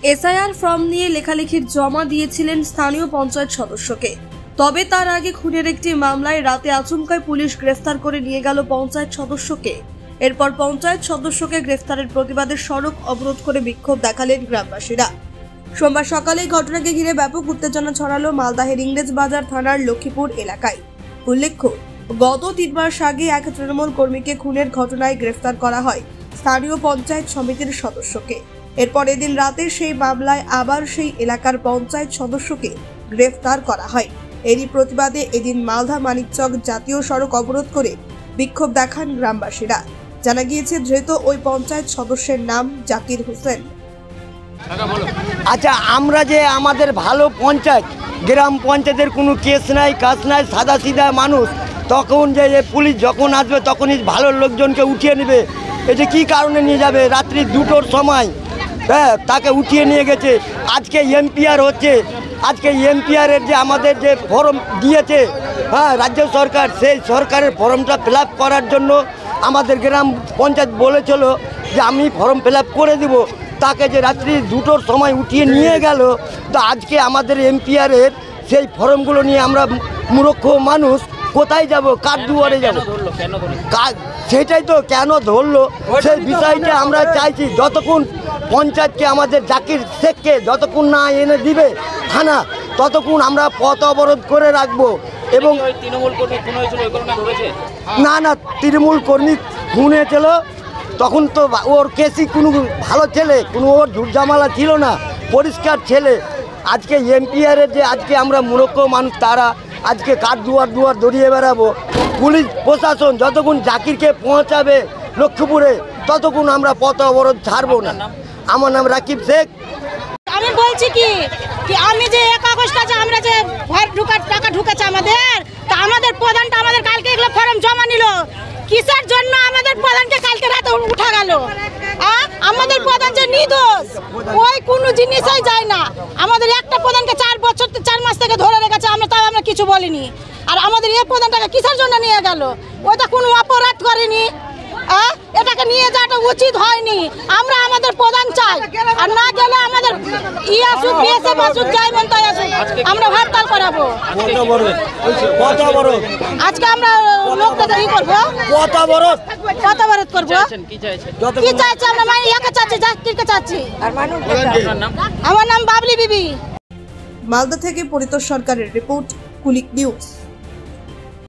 SIR form নিয়ে লেখালেখির জমা দিয়েছিলেন স্থানীয় পঞ্চায়েত সদস্যকে। তবে তার আগে খুনের একটি মামলায় রাতে আচমকায় পুলিশ গ্রেফতার করে নিয়ে গেল পঞ্চায়েত সদস্যকে। এরপর পঞ্চায়েত সদস্যকে গ্রেফতারের প্রতিবাদে সড়ক অবরোধ করে বিক্ষোভ দেখালেন গ্রামবাসীরা। সোমবার সকালে ঘটনাকে ঘিরে ব্যাপক উত্তেজনা ছড়ালো মালদাহের ইংরেজ বাজার থানার লক্ষ্মীপুর এলাকায়। উল্লেখ্য, গত 3 মাস আগে এক তৃণমূল কর্মীকে খুনের ঘটনায় গ্রেফতার করা হয় স্থানীয় পঞ্চায়েত সমিতির সদস্যকে। এরপর এদিন রাতে সেই মামলায় আবার সেই এলাকার পঞ্চায়েত সদস্যকে গ্রেফতার করা হয়। এরই প্রতিবাদে এদিন মালদা মানিকচক জাতীয় সড়ক অবরোধ করে বিক্ষোভ দেখান গ্রামবাসীরা। জানা গিয়েছে, ধৃত ওই পঞ্চায়েত সদস্যের নাম জাকির হোসেন। আচ্ছা, আমরা যে আমাদের ভালো পঞ্চায়েত, গ্রাম পঞ্চায়েতের কোনো কেস নাই, কাজ নাই, সাদা সিধা মানুষ, তখন যে পুলিশ যখন আসবে তখনই ভালো লোকজনকে উঠিয়ে নেবে। এটা কি কারণে নিয়ে যাবে? রাত্রি 2টোর সময় তাকে উঠিয়ে নিয়ে গেছে। আজকে এমপিআর হচ্ছে, আজকে এমপিআরের যে আমাদের যে ফর্ম দিয়েছে রাজ্য সরকার, সেই সরকারের ফর্মটা ফিল আপ করার জন্য আমাদের গ্রাম পঞ্চায়েত বলেছিল যে আমি ফর্ম ফিল আপ করে দেব। তাকে যে রাত্রি 2টোর সময় উঠিয়ে নিয়ে গেল, তো আজকে আমাদের এমপিআরের সেই ফর্মগুলো নিয়ে আমরা মূর্খ মানুষ কোথায় যাব, কার দুয়ারে যাব? সেটাই তো, কেন ধরলো সেই বিষয়টা আমরা চাইছি। যতক্ষণ পঞ্চায়েতকে আমাদের জাকির শেখকে যতক্ষণ না এনে দিবে থানা, ততক্ষণ আমরা পথ অবরোধ করে রাখবো। এবং না না, তৃণমূল কর্মী খুন হয়েছিল, তখন তো ওর কেসই কোনো ভালো ছেলে, কোনো ওর ঝুটঝামালা ছিল না, পরিষ্কার ছেলে। আজকে এমপিআরের যে আজকে আমরা মূর্খ মানুষ, তারা আজকে কার দুয়ার দুয়ার দড়িয়ে বেড়াবো। পুলিশ প্রশাসন যতক্ষণ জাকিরকে পৌঁছাবে লক্ষ্মীপুরে, ততক্ষণ আমরা পথ অবরোধ ছাড়বো না। আমার নাম রাকিব শেখ। আমি বলছি কি আমি যে 1 আগস্ট আছে, আমরা যে ঘর ঢুকার টাকা ঢুকেছে আমাদের, তা আমাদের প্রধানটা আমাদের কালকে এগুলো ফর্ম জমা নিল। কিসের জন্য আমাদের প্রধানকে কালকে রাতে উঠা গেল? আমাদের প্রধান যে নির্দোষ, ওই কোনো জিনিসই যায় না। আমাদের একটা প্রধানকে 4 মাস থেকে ধরে রেখেছে, আমরা কিছু বলিনি। আর আমাদের এই প্রধানটাকে কিসের জন্য নিয়ে গেল? ওইটা কোনো অপরাধ করেনি, এটাকে নিয়ে যাওয়াটা উচিত হয়নি। আমরা আমাদের প্রধান চাই, আর না গেলে আমাদের আমরা হরতাল করাবো। আজকে আমরা লোকটাকে করবো, পথ অবরোধ করবো। কি চাইছি আমরা? একে চাচ্ছি, জাকিরকে চাচ্ছি। আমার নাম বাবলি বিবি। মালদা থেকে পরিতোষ সরকারের রিপোর্ট, কুলিক নিউজ।